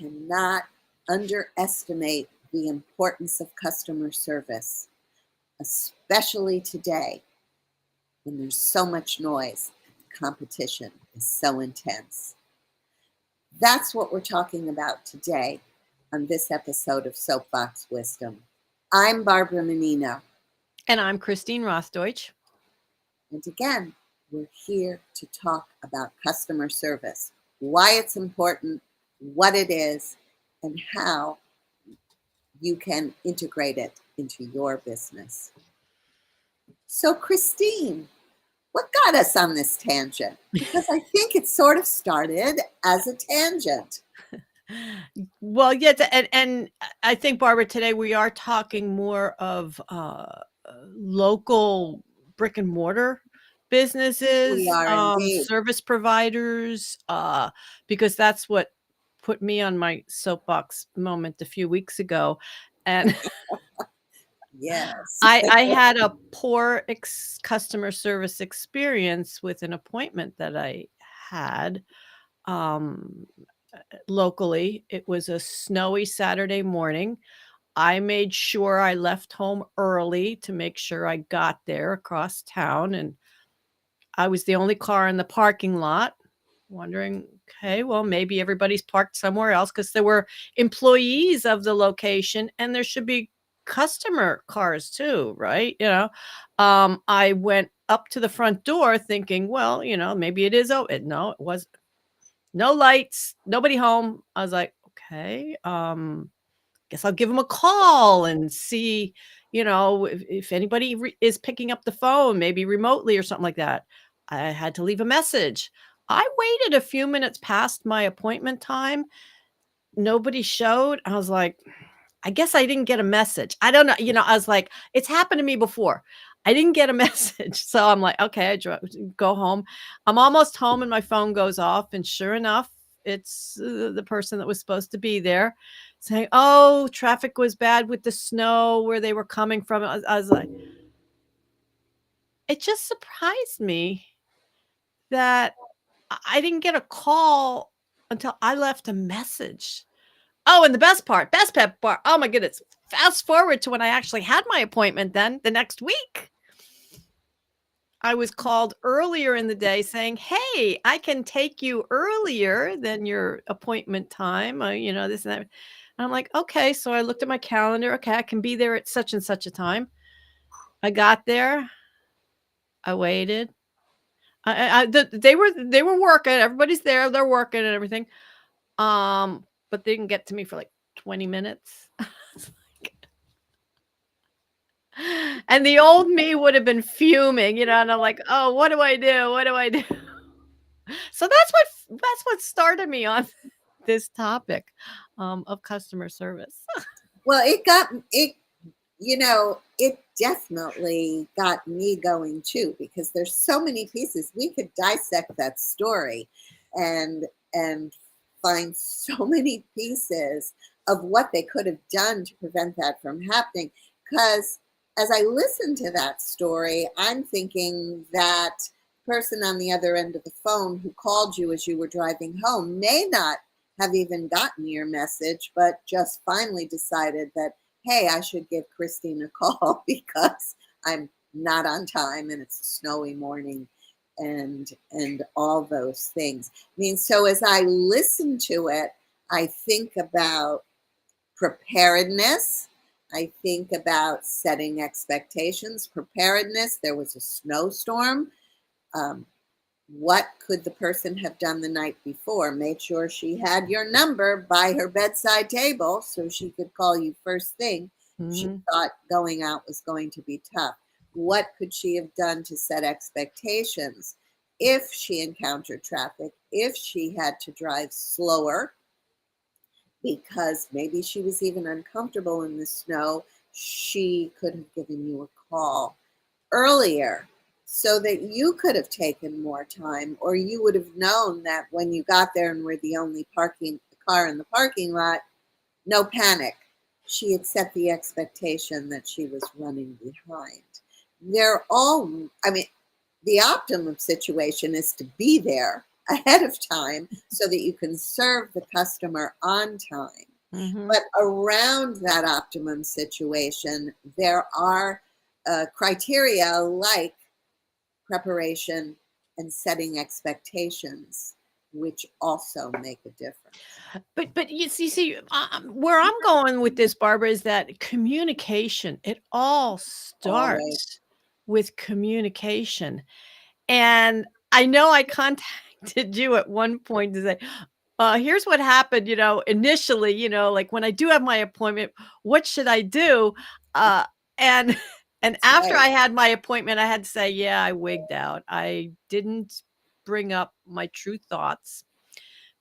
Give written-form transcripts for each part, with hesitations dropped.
cannot underestimate the importance of customer service, especially today when there's so much noise and the competition is so intense. That's what we're talking about today on this episode of Soapbox Wisdom. I'm Barbara Menino. And I'm Christine Rothdeutsch. And again, we're here to talk about customer service, why it's important, what it is, and how you can integrate it into your business. So, Christine, what got us on this tangent? Because I think it sort of started as a tangent. Well, yeah, and I think, Barbara, today we are talking more of local brick and mortar businesses, We are indeed. service providers, because that's what put me on my soapbox moment a few weeks ago. And Yes. I had a poor customer service experience with an appointment that I had. Locally. It was a snowy Saturday morning. I made sure I left home early to make sure I got there across town, and I was the only car in the parking lot, wondering, okay, well, maybe everybody's parked somewhere else because there were employees of the location and there should be customer cars too, right? I went up to the front door thinking, well, maybe it is open. No, it was no lights, nobody home. I was like, okay, guess I'll give them a call and see, if anybody is picking up the phone, maybe remotely or something like that. I had to leave a message. I waited a few minutes past my appointment time. Nobody showed. I was like, I guess I didn't get a message. I don't know. I was like, it's happened to me before. I didn't get a message. So I'm like, okay, go home. I'm almost home and my phone goes off. And sure enough, it's the person that was supposed to be there saying, oh, traffic was bad with the snow where they were coming from. I was like, it just surprised me that I didn't get a call until I left a message. Oh, and the best part, oh my goodness, fast forward to when I actually had my appointment then the next week. I was called earlier in the day saying, hey, I can take you earlier than your appointment time, this and that. And I'm like, okay. So I looked at my calendar. Okay, I can be there at such and such a time. I got there. I waited. They were working. Everybody's there. They're working and everything. But they didn't get to me for like 20 minutes. And the old me would have been fuming, and I'm like, oh, what do I do? What do I do? So that's what started me on this topic of customer service. Well, it definitely got me going too, because there's so many pieces. We could dissect that story and find so many pieces of what they could have done to prevent that from happening. Because as I listen to that story, I'm thinking that person on the other end of the phone who called you as you were driving home may not have even gotten your message, but just finally decided that, hey, I should give Christine a call because I'm not on time and it's a snowy morning and all those things. I mean, so as I listen to it, I think about preparedness. I think about setting expectations. Preparedness, there was a snowstorm. What could the person have done the night before? Made sure she had your number by her bedside table so she could call you first thing. She thought going out was going to be tough. What could she have done to set expectations if she encountered traffic, if she had to drive slower because maybe she was even uncomfortable in the snow? She could have given you a call earlier so that you could have taken more time, or you would have known that when you got there and were the only car in the parking lot, no panic. She had set the expectation that she was running behind. The optimum situation is to be there ahead of time so that you can serve the customer on time. Mhm. But around that optimum situation, there are criteria like preparation and setting expectations, which also make a difference. But you see, where I'm going with this, Barbara, is that communication, it all Always. starts with communication. And I know I contacted you at one point to say, here's what happened, initially, like when I do have my appointment, what should I do? And and That's after right. I had my appointment, I had to say, yeah, I wigged out. I didn't bring up my true thoughts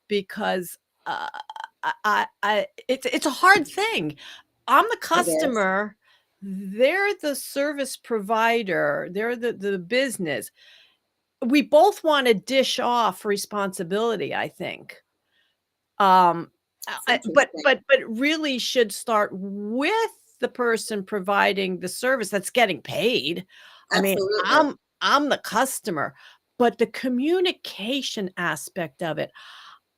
because uh, it's a hard thing. I'm the It is. customer. They're the service provider. They're the business. We both wanna dish off responsibility, I think. Um, It's but interesting. really should start with the person providing the service that's getting paid. I mean, Absolutely. I'm the customer, but the communication aspect of it,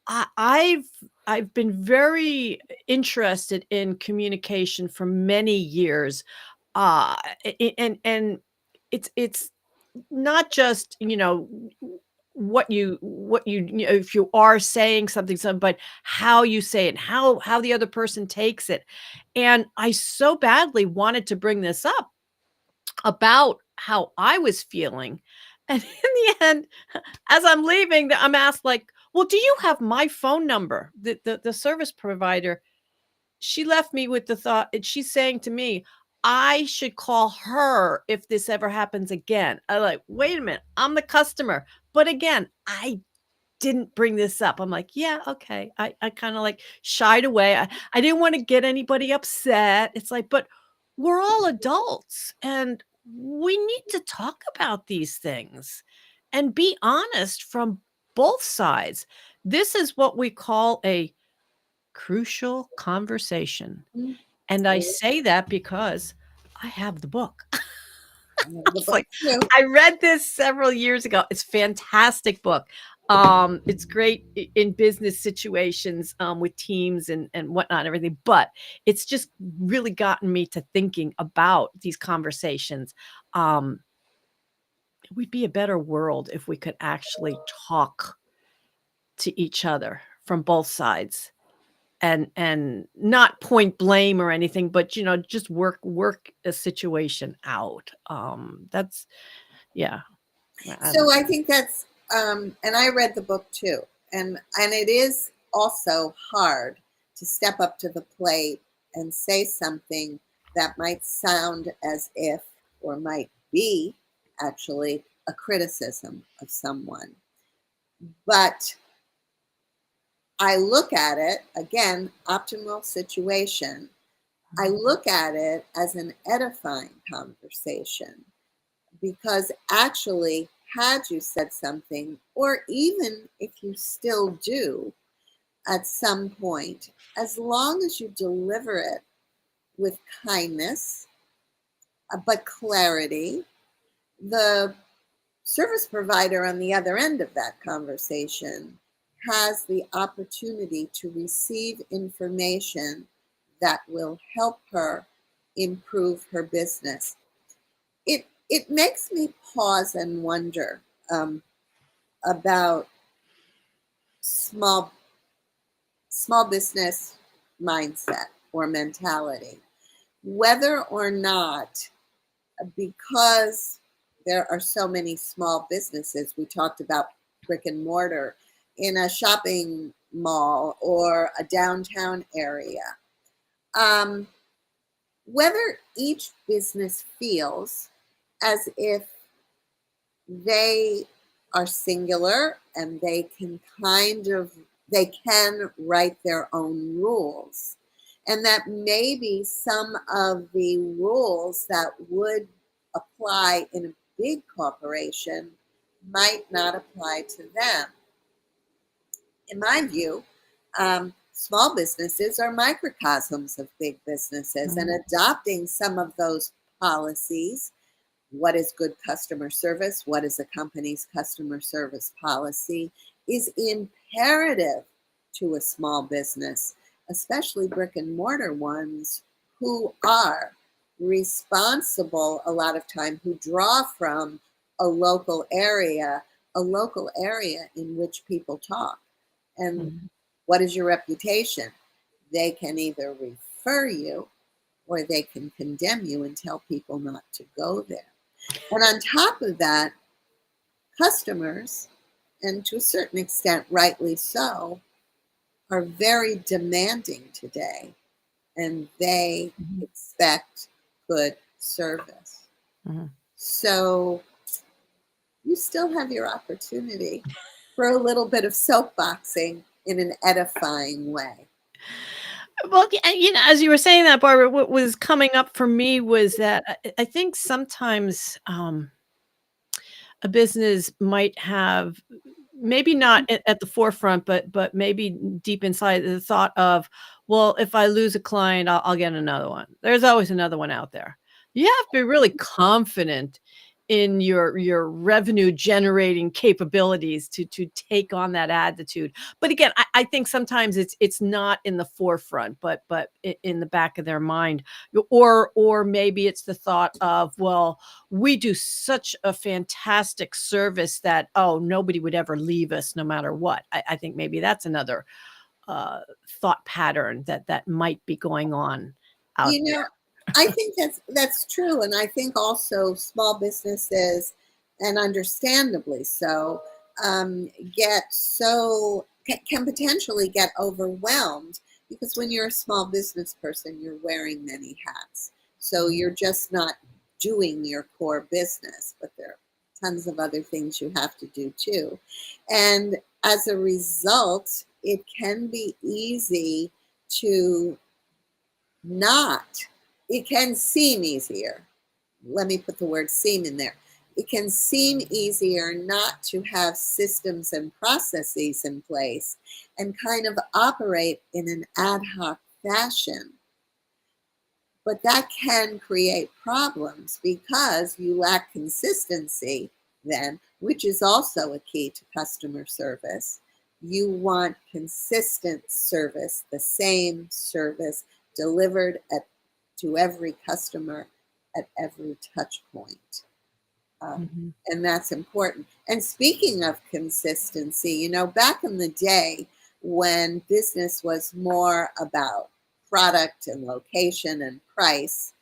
I've been very interested in communication for many years, and it's not just, if you are saying something, but how you say it, how the other person takes it. And I so badly wanted to bring this up about how I was feeling. And in the end, as I'm leaving, I'm asked like, "Well, do you have my phone number?" The service provider, she left me with the thought, and she's saying to me, I should call her if this ever happens again. I like, wait a minute, I'm the customer. But again, I didn't bring this up. I'm like, yeah, okay. I kind of like shied away. I didn't want to get anybody upset. It's like, but we're all adults and we need to talk about these things and be honest from both sides. This is what we call a crucial conversation. Mm, And I so say that because I have the book. I have the It's book like, too. I read this several years ago. It's a fantastic book. It's great in business situations, with teams and whatnot, and everything. But it's just really gotten me to thinking about these conversations. Um, we'd be a better world if we could actually talk to each other from both sides and not point blame or anything, but just work a situation out. That's yeah. I don't So I think that's and I read the book too. And it is also hard to step up to the plate and say something that might sound as if or might be actually a criticism of someone. But I look at it again, optimal situation. I look at it as an edifying conversation because actually, had you said something, or even if you still do at some point, as long as you deliver it with kindness, but clarity, the service provider on the other end of that conversation has the opportunity to receive information that will help her improve her business. It makes me pause and wonder um, about small small business mindset or mentality, whether or not because there are so many small businesses. We talked about brick and mortar in a shopping mall or a downtown area. Um, whether each business feels as if they are singular and they can write their own rules, and that maybe some of the rules that would apply in a big corporation might not apply to them. In my view, small businesses are microcosms of big businesses, and Mhm. adopting some of those policies. What is good customer service? What is a company's customer service policy? is imperative to a small business, especially brick and mortar ones who are responsible a lot of time, who draw from a local area, in which people talk. And Mhm. what is your reputation? They can either refer you or they can condemn you and tell people not to go there. And on top of that, customers, and to a certain extent, rightly so, are very demanding today and they Mhm. expect good service. Mhm. So you still have your opportunity for a little bit of soapboxing in an edifying way. Well, as you were saying that, Barbara, what was coming up for me was that I think sometimes, a business might have maybe not at the forefront, but maybe deep inside the thought of, well, if I lose a client, I'll get another one. There's always another one out there. You have to be really confident in your revenue generating capabilities to take on that attitude. But again, I think sometimes it's not in the forefront, but in the back of their mind, or maybe it's the thought of, well, we do such a fantastic service that, oh, nobody would ever leave us no matter what. I think maybe that's another uh, thought pattern that might be going on out You know, there. I think that's true, and I think also small businesses, and understandably so, get so can potentially get overwhelmed because when you're a small business person, you're wearing many hats. So Mhm, you're just not doing your core business, but there are tons of other things you have to do too. And as a result, it can be easy to not, it can seem easier. Let me put the word seem in there. It can seem easier not to have systems and processes in place and kind of operate in an ad hoc fashion. But that can create problems because you lack consistency, then, which is also a key to customer service. You want consistent service, the same service delivered to every customer at every touch point. mhm, And that's important. And speaking of consistency, back in the day when business was more about product and location and price,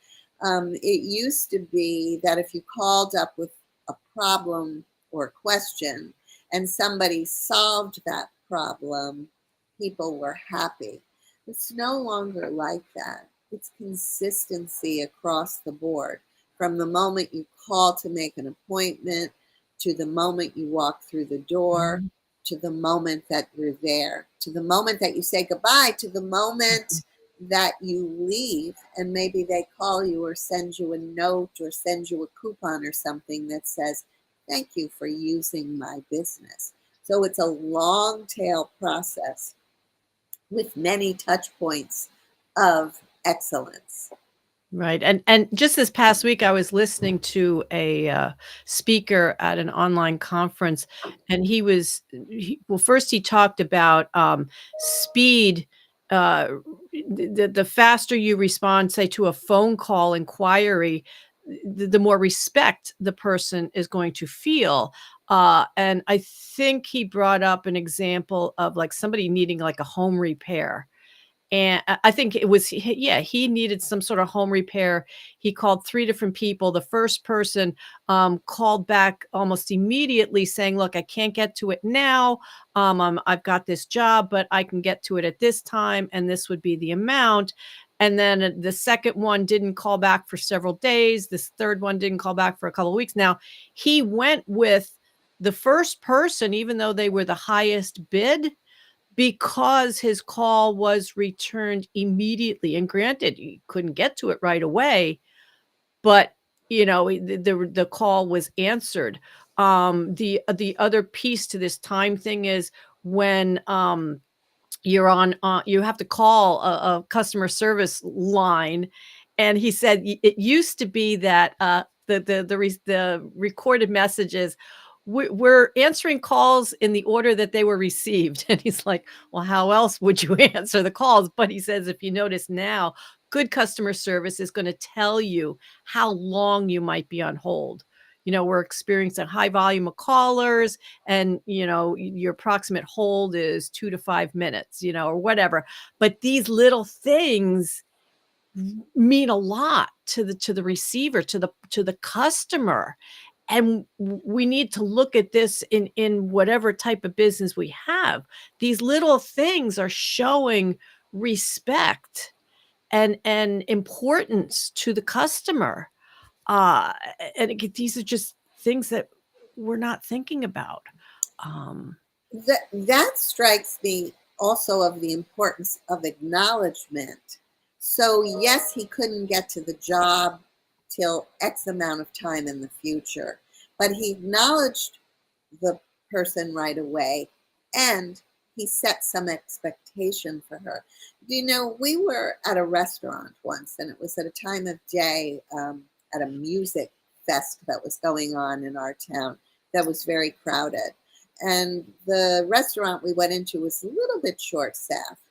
it used to be that if you called up with a problem or question and somebody solved that problem, people were happy. It's no longer like that. It's consistency across the board from the moment you call to make an appointment, to the moment you walk through the door, mhm, to the moment that you're there, to the moment that you say goodbye, to the mhm. moment that you leave and maybe they call you or send you a note or send you a coupon or something that says, thank you for using my business. So it's a long tail process with many touch points of excellence. Right, and just this past week, I was listening to a, speaker at an online conference, and well, first he talked about, speed, the faster you respond, say, to a phone call inquiry, the more respect the person is going to feel, and I think he brought up an example of, like, somebody needing, like, a home repair, and I think it was yeah, he needed some sort of home repair. He called 3 different people. The first person, called back almost immediately saying, "Look, I can't get to it now. I've got this job, but I can get to it at this time, and this would be the amount." And then, the second one didn't call back for several days. This third one didn't call back for a couple of weeks. Now, he went with the first person, even though they were the highest bid, because his call was returned immediately, and granted, he couldn't get to it right away, but, the call was answered. The other piece to this time thing is when, you have to call a customer service line, and he said it used to be that, the recorded messages we're answering calls in the order that they were received. And he's like, well, how else would you answer the calls? But he says, if you notice now, good customer service is going to tell you how long you might be on hold. We're experiencing a high volume of callers, and, your approximate hold is 2 to 5 minutes, or whatever. But these little things mean a lot to the receiver, to the customer. And we need to look at this in whatever type of business we have. These little things are showing respect and importance to the customer. Uh, and these are just things that we're not thinking about. Um, That strikes me also of the importance of acknowledgement. So yes, he couldn't get to the job till X amount of time in the future, but he acknowledged the person right away, and he set some expectation for her. We were at a restaurant once, and it was at a time of day, at a music fest that was going on in our town that was very crowded. And the restaurant we went into was a little bit short staffed.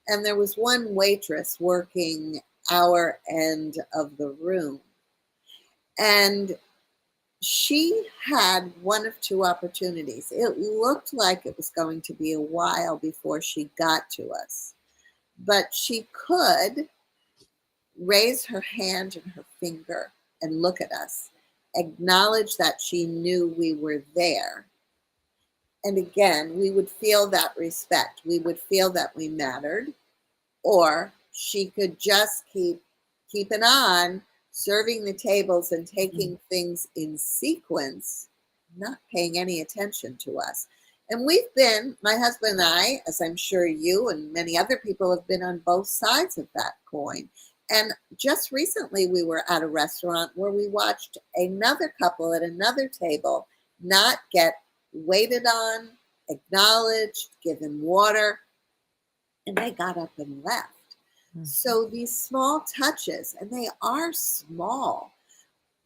And there was one waitress working our end of the room. And she had one of two opportunities. It looked like it was going to be a while before she got to us, but she could raise her hand and her finger and look at us, acknowledge that she knew we were there. And again, we would feel that respect. We would feel that we mattered. Or she could just keep on serving the tables and taking things in sequence, not paying any attention to us. And we've been, my husband and I, as I'm sure you and many other people have been, on both sides of that coin. And just recently we were at a restaurant where we watched another couple at another table not get waited on, acknowledged, given water, and they got up and left. So these small touches, and they are small,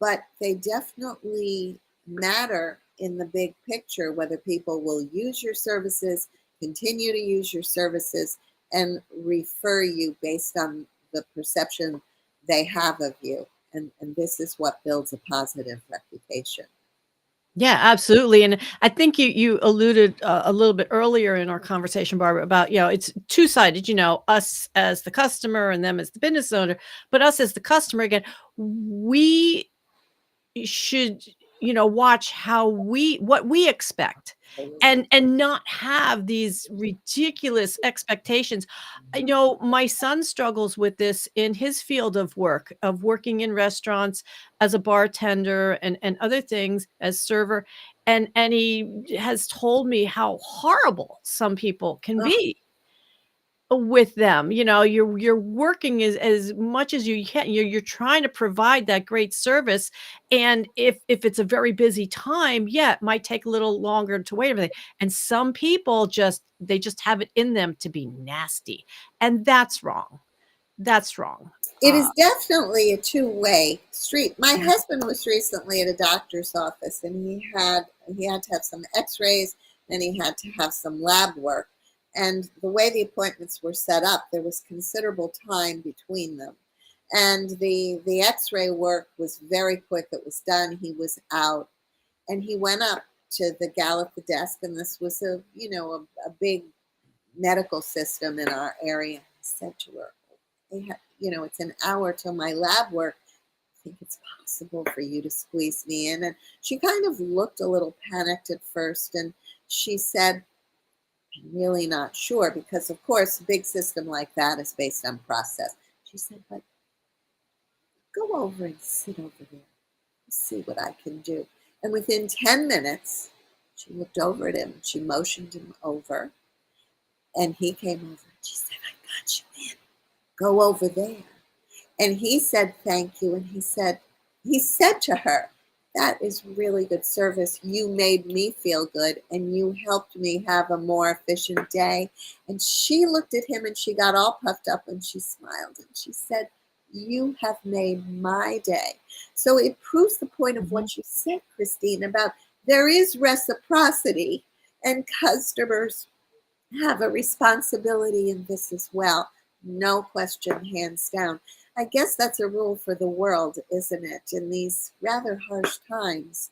but they definitely matter in the big picture, whether people will use your services, continue to use your services, and refer you based on the perception they have of you. And this is what builds a positive reputation. Yeah, absolutely. And I think you alluded a little bit earlier in our conversation, Barbara, about, it's two-sided, us as the customer and them as the business owner, but us as the customer, again, we should, watch what we expect, and not have these ridiculous expectations. My son struggles with this in his field of work, of working in restaurants as a bartender and other things as server. And he has told me how horrible some people can Oh, be with them. You're working as much as you can. You're trying to provide that great service, and if it's a very busy time, yeah, it might take a little longer to wait, everything. And some people just have it in them to be nasty, and that's wrong. That's wrong. it is definitely a two-way street. My Yeah. husband was recently at a doctor's office, and he had to have some x-rays, and he had to have some lab work. And the way the appointments were set up, there was considerable time between them. And the x-ray work was very quick. It was done. He was out, and he went up to the gal at the desk, and this was a big medical system in our area. He said to her, it's an hour till my lab work. I think it's possible for you to squeeze me in. And she kind of looked a little panicked at first, and she said, I'm really not sure, because of course a big system like that is based on process. She said, but go over and sit over there. See what I can do. And within 10 minutes, she looked over at him, she motioned him over, and he came over, and she said, I got you in. Go over there. And he said, thank you. And he said to her, that is really good service. You made me feel good, and you helped me have a more efficient day. And she looked at him, and she got all puffed up, and she smiled, and she said, you have made my day. So it proves the point of what you said, Christine, about there is reciprocity, and customers have a responsibility in this as well. No question, hands down. I guess that's a rule for the world, isn't it? In these rather harsh times,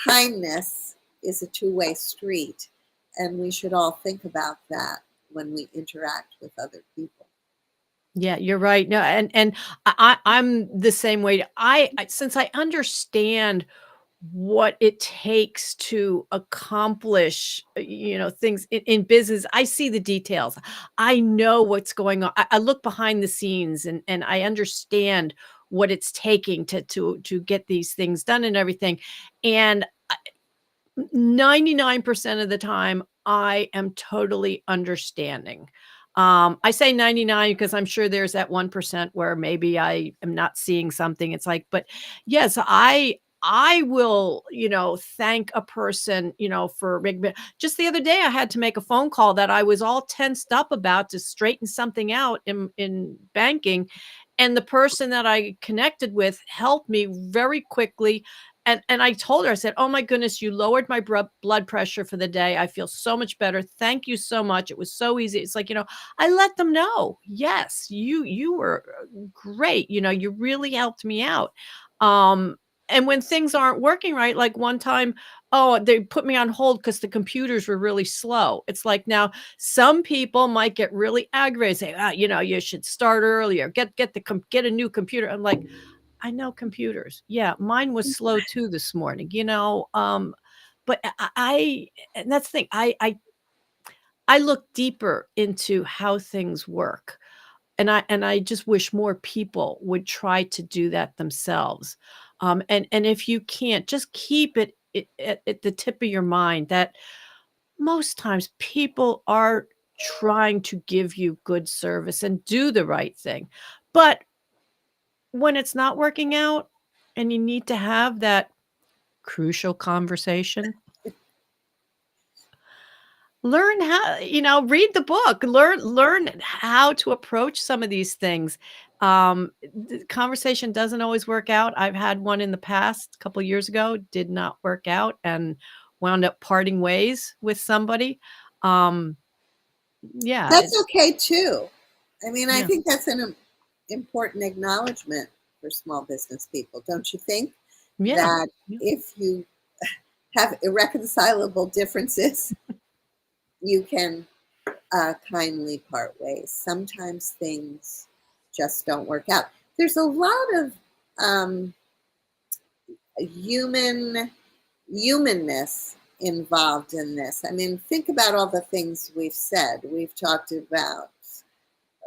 kindness is a two-way street, and we should all think about that when we interact with other people. Yeah, you're right. No, and I'm the same way. Since I understand what it takes to accomplish, things in business, I see the details. I know what's going on. I look behind the scenes and I understand what it's taking to get these things done and everything. And 99% of the time, I am totally understanding. I say 99 because I'm sure there's that 1% where maybe I am not seeing something. It's like, but yes, I will, thank a person, for just the other day I had to make a phone call that I was all tensed up about to straighten something out in banking. And the person that I connected with helped me very quickly, and I told her, I said, "Oh my goodness, you lowered my blood pressure for the day. I feel so much better. Thank you so much. It was so easy." It's like, I let them know, "Yes, you were great. You really helped me out." Um, and when things aren't working right, like one time, oh, they put me on hold because the computers were really slow. It's like now some people might get really aggravated, say, you should start earlier, get a new computer. I'm like, I know computers. Yeah, mine was slow too this morning, but and that's the thing. I look deeper into how things work. And I just wish more people would try to do that themselves. And if you can't, just keep it at the tip of your mind that most times people are trying to give you good service and do the right thing. But when it's not working out and you need to have that crucial conversation, learn how, read the book, learn how to approach some of these things. The conversation doesn't always work out. I've had one in the past, a couple years ago, did not work out and wound up parting ways with somebody. Um, yeah, That's okay too. I mean, I yeah, think that's an important acknowledgement for small business people, don't you think? yeah, That yeah, if you have irreconcilable differences, you can kindly part ways. Sometimes things just don't work out. There's a lot of um, human humanness involved in this. I mean, think about all the things we've said. We've talked about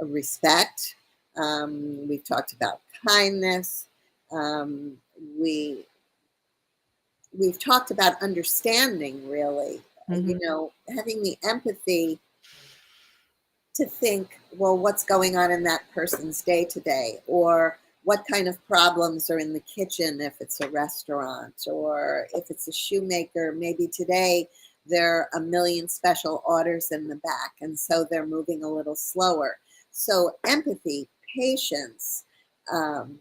respect. We've talked about kindness. Um, we we've talked about understanding. Really, mhm, having the empathy to think, well, what's going on in that person's day to day, or what kind of problems are in the kitchen if it's a restaurant, or if it's a shoemaker, maybe today there are a million special orders in the back, and so they're moving a little slower. So, empathy, patience, um,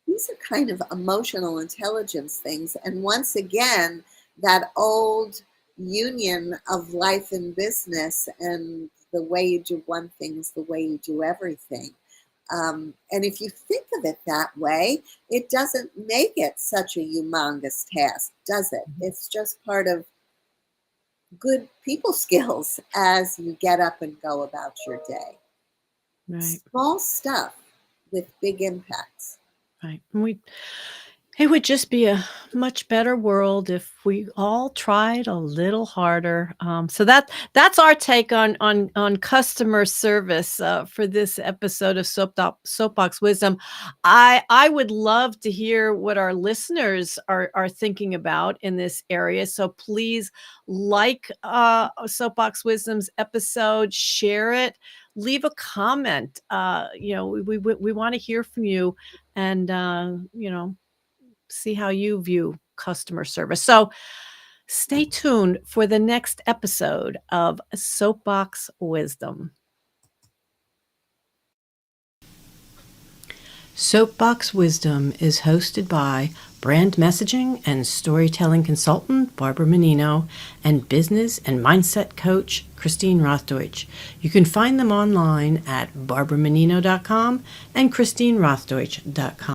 these are kind of emotional intelligence things. And once again, that old union of life and business, and the way you do one thing is the way you do everything. And if you think of it that way, it doesn't make it such a humongous task, does it? mhm, It's just part of good people skills as you get up and go about your day. right. Small stuff with big impacts. Right. It would just be a much better world if we all tried a little harder. So that's our take on customer service for this episode of Soapbox Wisdom. I would love to hear what our listeners are thinking about in this area. So please like Soapbox Wisdom's episode, share it, leave a comment. We want to hear from you, and see how you view customer service. So stay tuned for the next episode of Soapbox Wisdom. Soapbox Wisdom is hosted by brand messaging and storytelling consultant Barbara Menino and business and mindset coach Christine Rothdeutsch. You can find them online at barbaramenino.com and christinerothdeutsch.com.